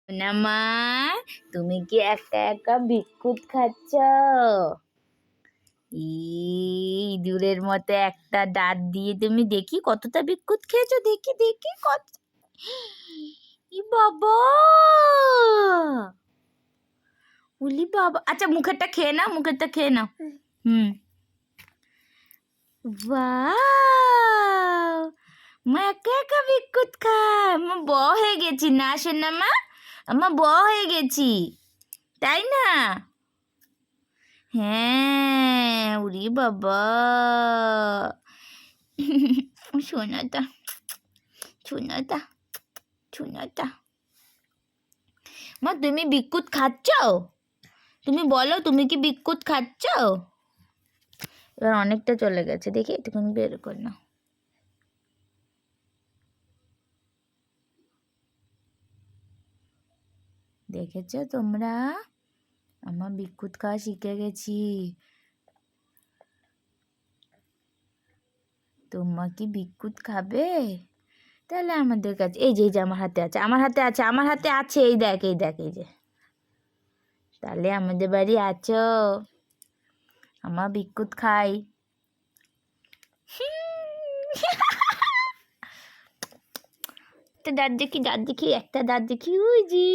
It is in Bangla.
না মা, তুমি কি একা একা বিস্কুট খাচ্ছ? ইঁদুরের মতো একটা দাঁত দিয়ে তুমি দেখি কতটা বিস্কুট খেয়েছো, দেখি দেখি কত। বাবা, উলি বাবা, আচ্ছা মুখেরটা খেয়ে নাও, মুখেরটা খেয়ে নাও। হুম, বাহ, মা একা একা বিস্কুট খায়। মা বড় হয়ে গেছি না সোনা মা, আমার বড় হয়ে গেছি, তাই না? হ্যাঁ, উরি বাবা, সোনাটা সোনাটা সোনাটা। মা তুমি বিস্কুট খাচ্ছ? তুমি বলো, তুমি কি বিস্কুট খাচ্ছ? এবার অনেকটা চলে গেছে, দেখি একটুখানি বের কর না। দেখেছ তোমরা, আমার বিস্কুট খাওয়া শিখে গেছি। তোমরা কি বিস্কুট খাবে? তাহলে আমাদের কাছে এই যে আমার হাতে আছে, আমার হাতে আছে, আমার হাতে আছে, এই দেখ এই দেখ এই যে। তাহলে আমাদের বাড়ি আছো, আমার বিস্কুট খাই। একটা দাঁত দেখি, দাঁত দেখি, একটা দাঁত দেখি, ওই জি।